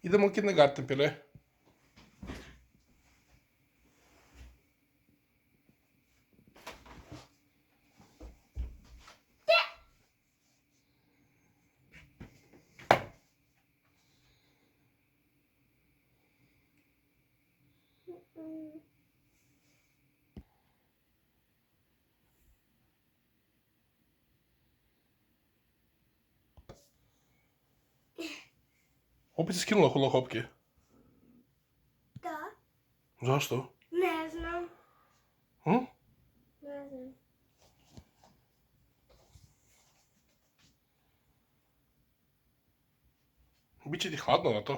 Idemo u kindergarten, Pile. Opet si skinula hula hopke. Da, Zašto? ne znam. Hm? Ne znam. Biće ti hladno na to.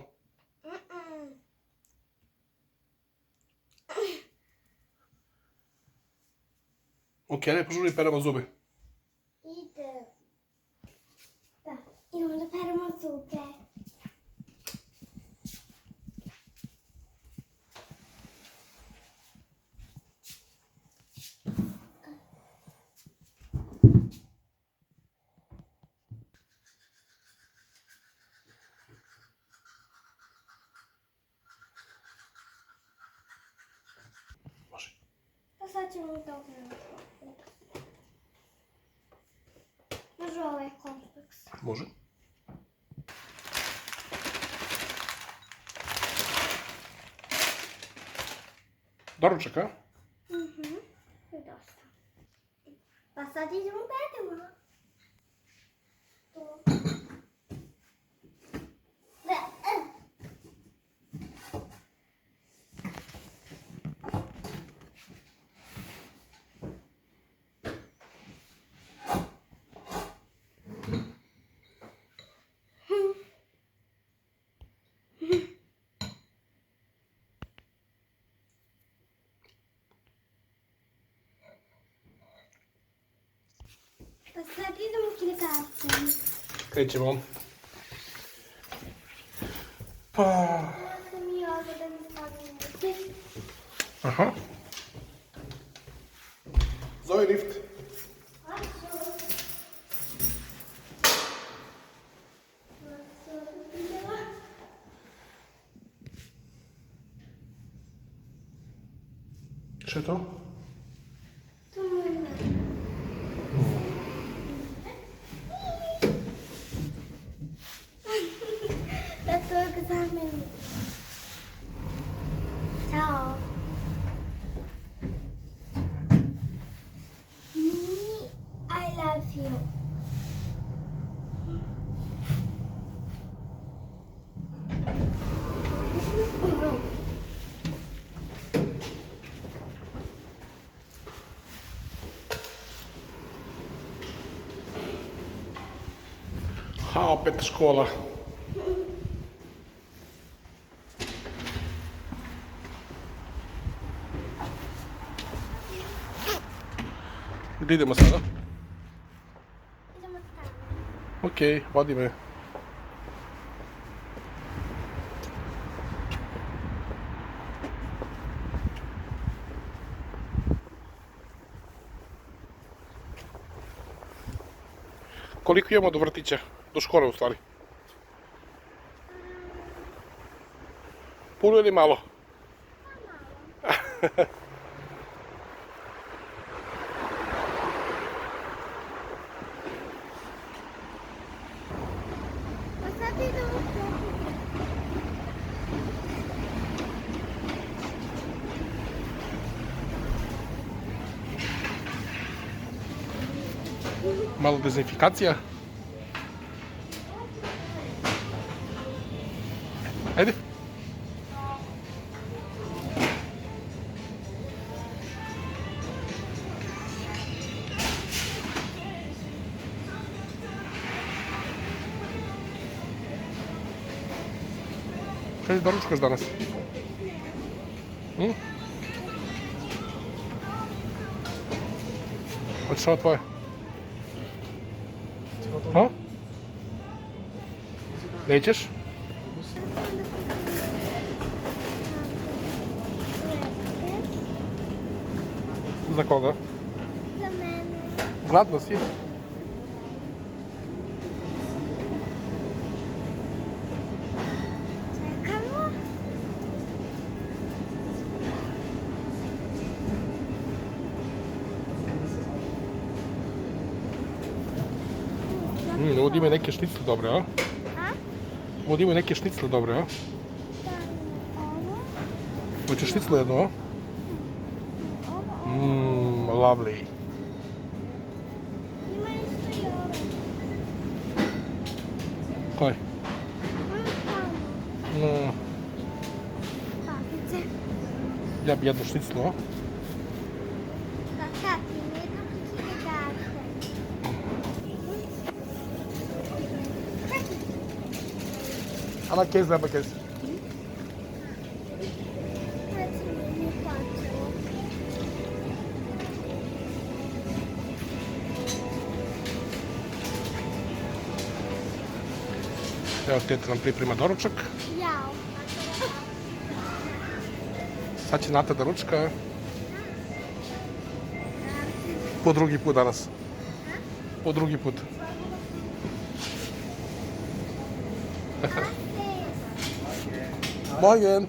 Mm-mm. Ok, ne požuri peremo zube. Ide. Da, idemo da peremo zube. Može. A sad ćemo to peremo. Može ovaj kompleks. Može. Doručak, a? Mhm, to je dosta. Pa sad idemo peremo. To. Da, Pa sad idemo u kindergarten. Krećemo. Pa... Možda mi ovdje da mi stavimo muziku. Aha. Zove lift. Šta je to? To je da to je egzamin. Ćao. I love you. Ha, opet škola. Gdje idemo sada? Idemo tamo. Okej, vodi me. Koliko imamo do vrtića? Do škole u stvari? Puno ili malo? Pa sad idemo tamo. Malo dezinfikacija. Ajde. Kaj doručkaš danas? Hoćeš ovo tvoje? Ha? Nećeš? Za koga? Za mene. Gladno si? Ovdje ima neke šnicle dobre, a? A? Ovdje ima neke šnicle dobre, a? Ovo? Hoćeš šniclu jednu, a? Ovo? Lovely. Ima isto i ovo. Kaj? Tamo. No, Papice. ja bi jednu šniclu, a? Kakav ti jedno kikide date. Ana kez, leba kez. Recimo mi plaćamo. Evo, teta nam priprema doručak. Jao. Sad će Nata da ručka. Po drugi put danas. Po drugi put. Morgen.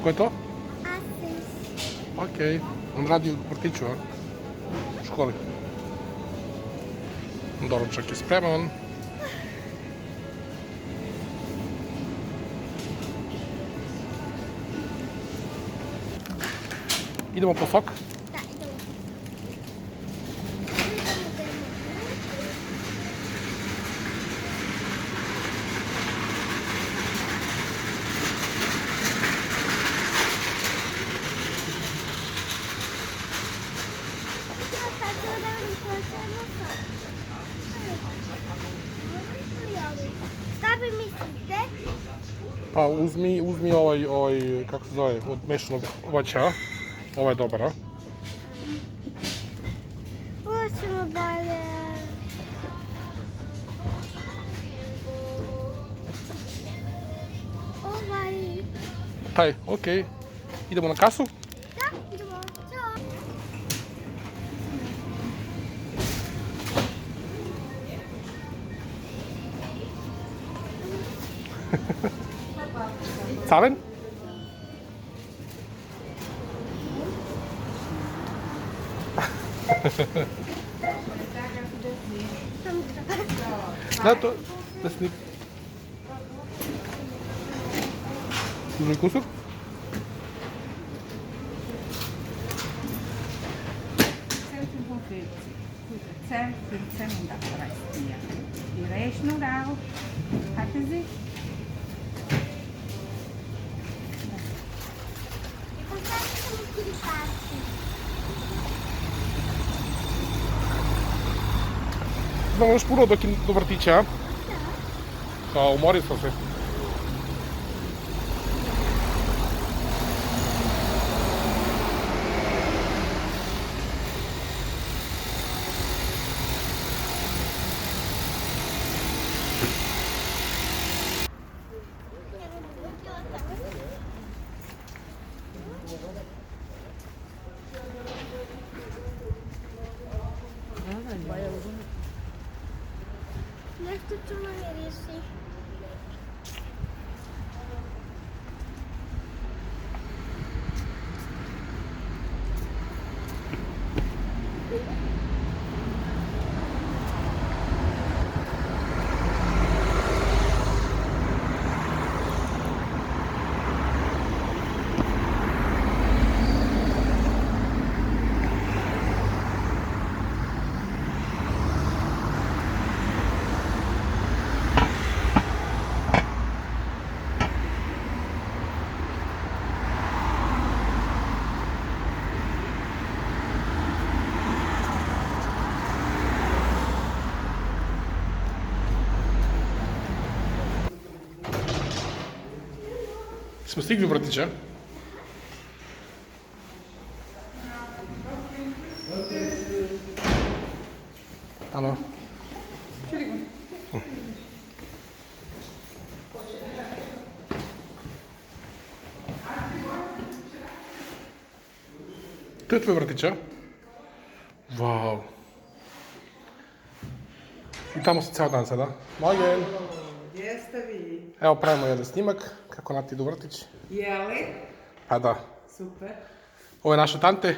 Ko je to? Asis. Okej. On radi u vrtiću, a? U školi. Doručak je spreman. Idemo po sok. Da, idemo. Šta bi mislite? Pa uzmi ovaj, kako se zove, od mešanog voća. Ovaj je dobar, a? Hoćemo dalje. Ovaj. Taj, okej. Idemo na kasu? Da, idemo. Ćao. Zahlen? Da, to, da se nik... Služi kusur? Sempre bom feito. Sempre, sempre não dá para estia. E resto não dá. Rapidinho. Поставимо кирпичи. Znamo još puno do vrtića, a? Kao, umori smo se. Nešto čudno mirisi. Smo stigli u vrtića. Alo. To je tvoj vrtić, a? Wow. I tamo si ceo dan sada. Morgen. Gdje ste vi? Evo pravimo jedan snimak Kako Nati idu u vrtić? Je li? Pa da. Super. Ovo je naša tante.